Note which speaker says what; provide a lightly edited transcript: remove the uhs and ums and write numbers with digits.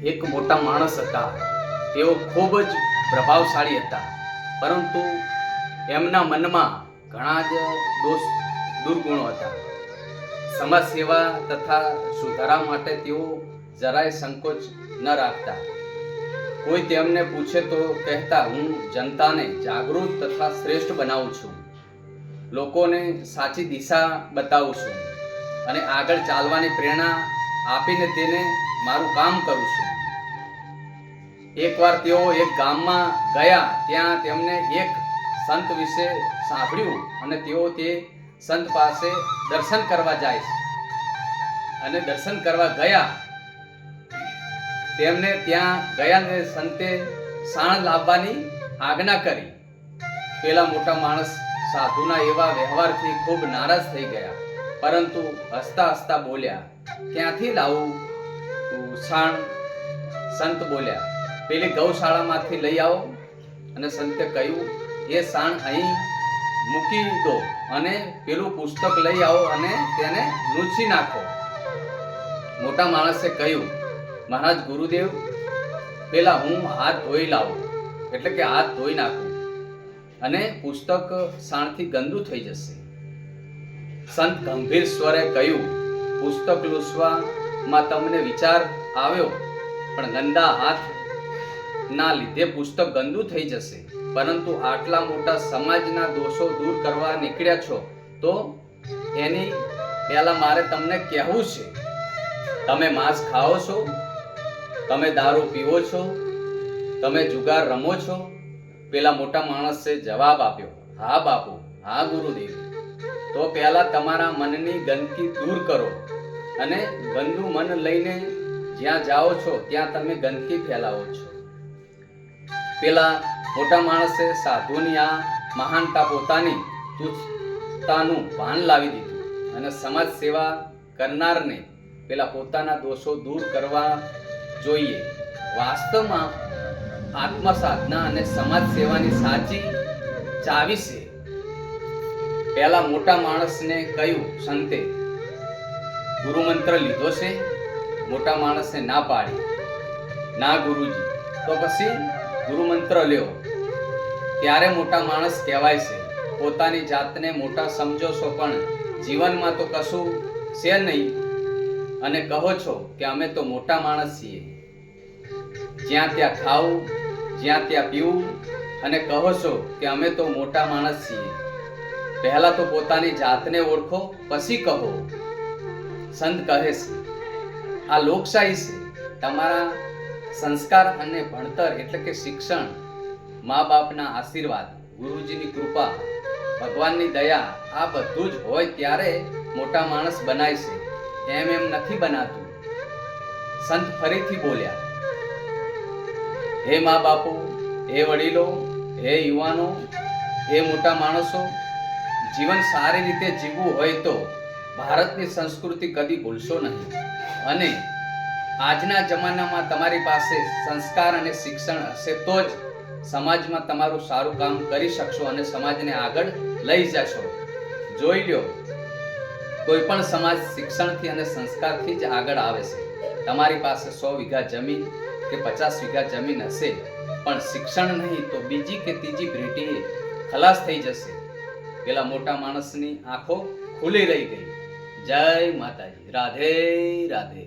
Speaker 1: એક મોટા માણસ હતા. તેઓ ખૂબ જ પ્રભાવશાળી હતા, પરંતુ એમના મનમાં ઘણા જ દુર્ગુણો હતા. સમાજ સેવા તથા સુધારા માટે તેઓ જરાય સંકોચ ન રાખતા. કોઈ તેમને પૂછે તો કહેતા, હું જનતાને જાગૃત તથા શ્રેષ્ઠ બનાવું છું, લોકોને સાચી દિશા બતાવું છું અને આગળ ચાલવાની પ્રેરણા આપીને તેને મારું કામ કરું છું. એકવાર તેઓ એક ગામમાં ગયા. ત્યાં તેમને એક સંત વિશે સાંભળ્યું અને તેઓ તે સંત પાસે દર્શન કરવા જાય છે. અને દર્શન કરવા ગયા. તેમને ત્યાં ગયા ને સંતે સાણ લાવવાની આજ્ઞા કરી. પેલા મોટા માણસ સાધુના એવા વ્યવહારથી ખૂબ નારાજ થઈ ગયા, પરંતુ હસતા હસતા બોલ્યા, ક્યાંથી લાવું સાણ? સંત બોલ્યા, પેલી ગૌશાળામાંથી લઈ આવો. અને સંતે કહ્યું, એ સાણ અહીં મૂકી દો અને પેલું પુસ્તક લઈ આવો અને તેને લૂછી નાખો. મોટા માણસે કહ્યું, મહારાજ ગુરુદેવ, પેલા હું હાથ ધોઈ લાવું, એટલે કે હાથ ધોઈ નાખું અને પુસ્તક સાણથી ગંદુ થઈ જશે. સંત ગંભીર સ્વરે કહ્યું, પુસ્તક લૂછવામાં તમને વિચાર આવ્યો, પણ ગંદા હાથ ના લીધે પુસ્તક ગંદુ થઈ જશે. પરંતુ આટલા મોટા સમાજના દોષો દૂર કરવા નીકળ્યા છો, તો એની પહેલા મારે તમને કહેવું છે, તમે માંસ ખાઓ છો, તમે દારૂ પીવો છો, તમે જુગાર રમો છો? પેલા મોટા માણસે જવાબ આપ્યો, હા બાપુ, હા ગુરુદેવ. તો પહેલા તમારા મનની ગંદકી દૂર કરો અને ગંદુ મન લઈને જ્યાં જાઓ છો ત્યાં તમે ગંદકી ફેલાવો છો. પેલા મોટા માણસે સાધુની આ મહાનતા પોતાની તુચ્છતાનું ભાન લાવી દીધું અને સમાજ સેવા કરનારને પેલા પોતાના દોષો દૂર કરવા જોઈએ. વાસ્તવમાં આત્મસાધના અને સમાજ સેવાની સાચી ચાવી છે. પેલા મોટા માણસને કહ્યું, સંતે ગુરુમંત્ર લીધો છે? મોટા માણસે ના પાડી, ના ગુરુજી. તો પછી ગુરુમંત્ર લ્યો. ત્યારે મોટા માણસ કહેવાય છે. પોતાની જાતને મોટા સમજો છો, પણ જીવનમાં તો કશું છે નહીં અને કહો છો કે અમે તો મોટા માણસ છીએ. જ્યાં ત્યાં ખાવું, જ્યાં ત્યાં પીવું અને કહો છો કે અમે તો મોટા માણસ છીએ. પહેલા તો પોતાની જાતને ઓળખો, પછી કહો. સંત કહે છે, આ લોકશાહી છે. તમારા સંસ્કાર અને ભણતર એટલે કે શિક્ષણ, મા બાપના આશીર્વાદ, ગુરુજીની કૃપા, ભગવાનની દયા, આ બધું જ હોય ત્યારે મોટા માણસ બનાય છે. એમ નથી બનાતું. સંત ફરીથી બોલ્યા, હે મા બાપુ, હે વડીલો, હે યુવાનો, હે મોટા માણસો, જીવન સારી રીતે જીવવું હોય તો ભારતની સંસ્કૃતિ કદી ભૂલશો નહીં. અને આજના જમાનામાં તમારી પાસે સંસ્કાર અને શિક્ષણ હશે તો જ સમાજમાં તમારું સારું કામ કરી શકશો અને સમાજને આગળ લઈ જશો. જોઈ લો, કોઈ પણ સમાજ શિક્ષણથી અને સંસ્કારથી જ આગળ આવે છે. તમારી પાસે 100 વીઘા જમીન કે 50 વીઘા જમીન હશે, પણ શિક્ષણ નહીં તો બીજી કે ત્રીજી પેઢી ખલાસ થઈ જશે. પેલા મોટા માણસની આંખો ખુલી રહી ગઈ. જય માતાજી. રાધે રાધે.